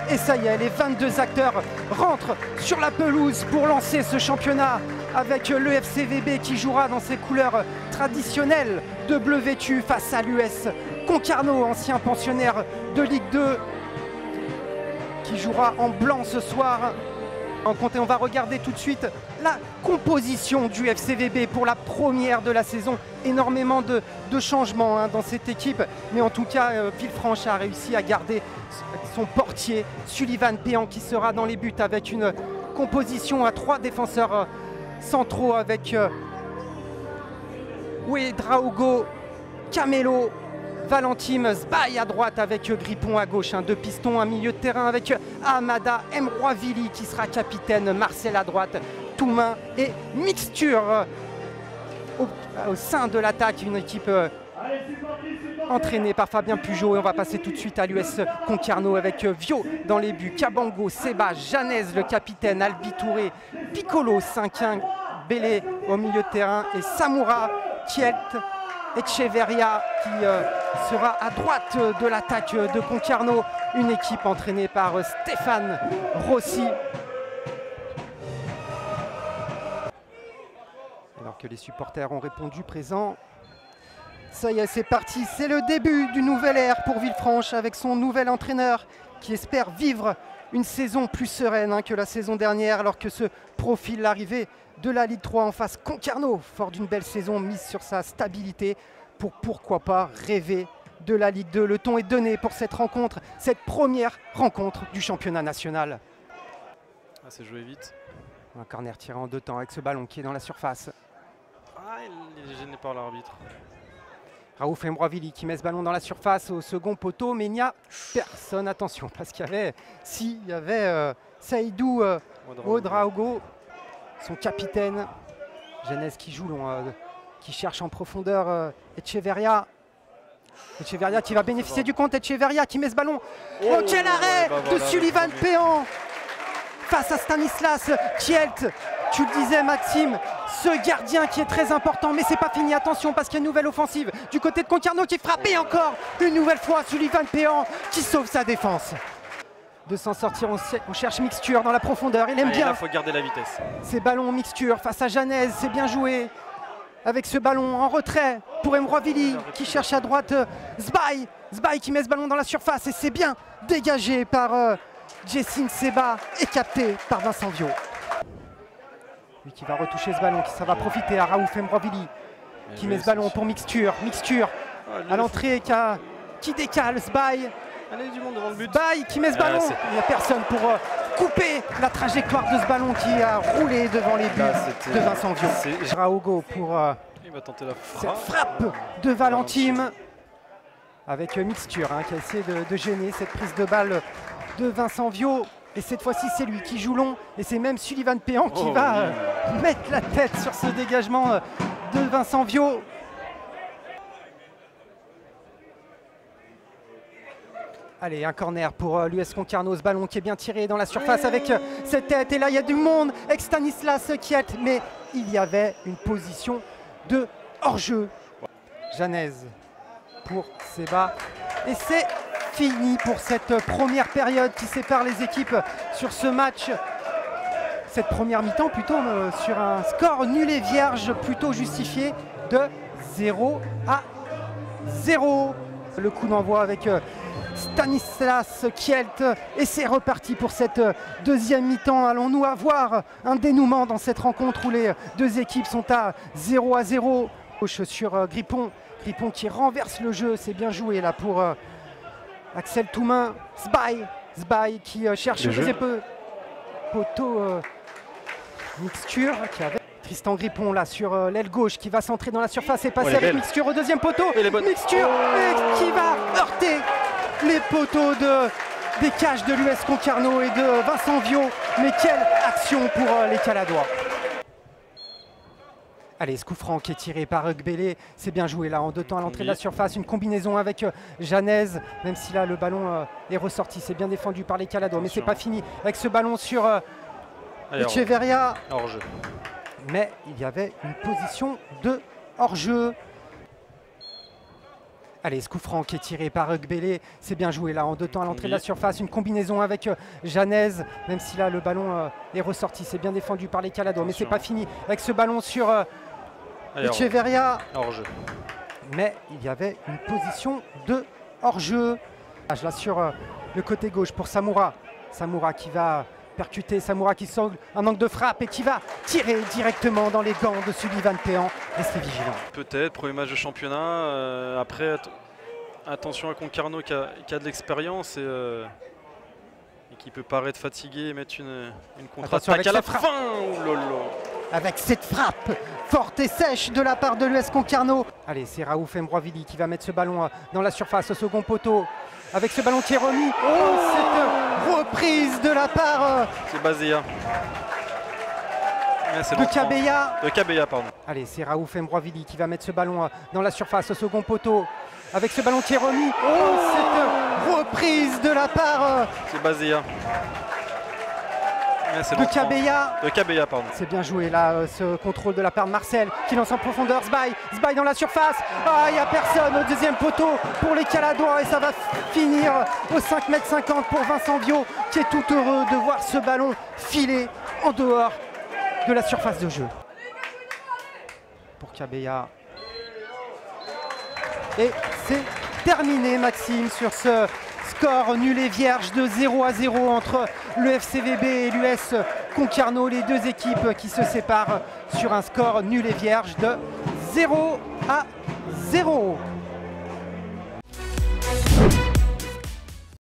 Et ça y est, les 22 acteurs rentrent sur la pelouse pour lancer ce championnat avec le FCVB qui jouera dans ses couleurs traditionnelles de bleu vêtu face à l'US Concarneau, ancien pensionnaire de Ligue 2, qui jouera en blanc ce soir. On va regarder tout de suite la composition du FCVB pour la première de la saison. Énormément de changements dans cette équipe, mais en tout cas Villefranche a réussi à garder son portier Sullivan Péan qui sera dans les buts avec une composition à 3 défenseurs centraux avec Ouedraogo, Camelo, Valentim, Sbaï à droite avec Grippon à gauche, 2 pistons, un milieu de terrain avec Amada, Mroivili qui sera capitaine, Marcel à droite, Toumain et Mixture au sein de l'attaque, une équipe entraînée par Fabien Pujol. Et on va passer tout de suite à l'US Concarneau avec Vio dans les buts, Kabango, Seba, Janez le capitaine, Albi Touré, Piccolo, Cinquin, Bélé au milieu de terrain et Samoura, Kielt, Echeverria qui sera à droite de l'attaque de Concarneau, une équipe entraînée par Stéphane Rossi. Alors que les supporters ont répondu présent. Ça y est, c'est parti, c'est le début d'une nouvelle ère pour Villefranche avec son nouvel entraîneur qui espère vivre une saison plus sereine que la saison dernière, alors que se profile l'arrivée de la Ligue 3 en face Concarneau, fort d'une belle saison mise sur sa stabilité pour pourquoi pas rêver de la Ligue 2. Le ton est donné pour cette rencontre, cette première rencontre du championnat national. Ah, c'est joué vite. Un corner tiré en 2 temps avec ce ballon qui est dans la surface. Ah, il est gêné par l'arbitre. Raouf Mroivili qui met ce ballon dans la surface au second poteau, mais il n'y a personne. Attention, parce qu'il y avait, Saïdou Ouedraogo, son capitaine. Genès qui joue long, qui cherche en profondeur Echeverria. Echeverria qui va bénéficier du compte. Echeverria qui met ce ballon. Oh, quel arrêt de Sullivan Péan face à Stanislas Kielt. Tu le disais Maxime, ce gardien qui est très important, mais c'est pas fini. Attention parce qu'il y a une nouvelle offensive du côté de Concarneau qui frappe et encore une nouvelle fois Sullivan Péan qui sauve sa défense. De s'en sortir, on cherche Mixture dans la profondeur. Il aime bien. Il faut garder la vitesse. Ces ballons Mixture face à Janez, c'est bien joué. Avec ce ballon en retrait pour Mroivili qui cherche à droite Sbaï. Sbaï qui met ce ballon dans la surface et c'est bien dégagé par Jessin Seba et capté par Vincent Vio. Lui qui va retoucher ce ballon, ça va profiter à Raouf Mroivili qui met ce ballon pour Mixture. Mixture à l'entrée qui décale Sbaï. Allez, du monde devant le but. Sbaï qui met ce ballon. Il n'y a personne pour couper la trajectoire de ce ballon qui a roulé devant les buts de Vincent Vio. Raogo pour il va tenter la frappe. Cette frappe de Valentim avec Mixture qui a essayé de gêner cette prise de balle de Vincent Vio. Et cette fois-ci, c'est lui qui joue long. Et c'est même Sullivan Péan qui va mettre la tête sur ce dégagement de Vincent Vio. Allez, un corner pour l'US Concarneau. Ce ballon qui est bien tiré dans la surface avec cette tête. Et là, il y a du monde avec Stanislas Kielt. Mais il y avait une position de hors-jeu. Janez pour Seba. Et c'est fini pour cette première période qui sépare les équipes sur ce match. Cette première mi-temps plutôt sur un score nul et vierge plutôt justifié de 0-0. Le coup d'envoi avec Stanislas Kielt et c'est reparti pour cette deuxième mi-temps. Allons-nous avoir un dénouement dans cette rencontre où les deux équipes sont à 0-0. Gauche sur Grippon. Grippon qui renverse le jeu, c'est bien joué là pour Axel Toumain. Sbaï qui cherche le deuxième poteau. Mixture qui avait Tristan Grippon là sur l'aile gauche qui va centrer dans la surface et passer avec Mixture au deuxième poteau. Mixture qui va heurter les poteaux des cages de l'US Concarneau et de Vincent Vio. Mais quelle action pour les Caladois. Allez, ce coup franc qui est tiré par Gbélé, c'est bien joué là en 2 temps à l'entrée de la surface. Une combinaison avec Janez, même si là le ballon est ressorti. C'est bien défendu par les Caladois, mais c'est pas fini avec ce ballon sur Echeverria. Hors-jeu. Mais il y avait une position de hors-jeu. Allez, ce coup franc qui est tiré par Ugbele, c'est bien joué là en 2 temps à l'entrée de la surface. Une combinaison avec Janez, même si là le ballon est ressorti. C'est bien défendu par les Caladois, mais c'est pas fini avec ce ballon sur Echeverria. Hors-jeu. Mais il y avait une position de hors-jeu. Là sur le côté gauche pour Samoura. Samoura qui va percuter, Samoura qui sort un angle de frappe et qui va tirer directement dans les gants de Sullivan Péan. Restez vigilants. Peut-être, premier match de championnat. Après, attention à Concarneau qui a de l'expérience et qui peut paraître fatigué et mettre une contre-attaque à la fin. Oh lolo. Avec cette frappe forte et sèche de la part de l'US Concarneau. Allez, c'est Raouf Mbroivili qui va mettre ce ballon dans la surface au second poteau. Avec ce ballon qui est remis. Oh, cette reprise de la part c'est Bazea. De Kabeya. De Kabeya, pardon. Allez, c'est Raouf Mbroivili qui va mettre ce ballon dans la surface au second poteau. Avec ce ballon qui est remis. Oh, cette reprise de la part c'est Bazea. De Kabeya. De Kabeya, pardon. C'est bien joué là, ce contrôle de la part de Marcel qui lance en profondeur Zbaï dans la surface. Ah, il n'y a personne au deuxième poteau pour les Caladois et ça va finir au 5,50 m pour Vincent Viau qui est tout heureux de voir ce ballon filer en dehors de la surface de jeu. Pour Kabeya. Et c'est terminé, Maxime, sur ce score nul et vierge de 0-0 entre le FCVB et l'US Concarneau, les deux équipes qui se séparent sur un score nul et vierge de 0-0.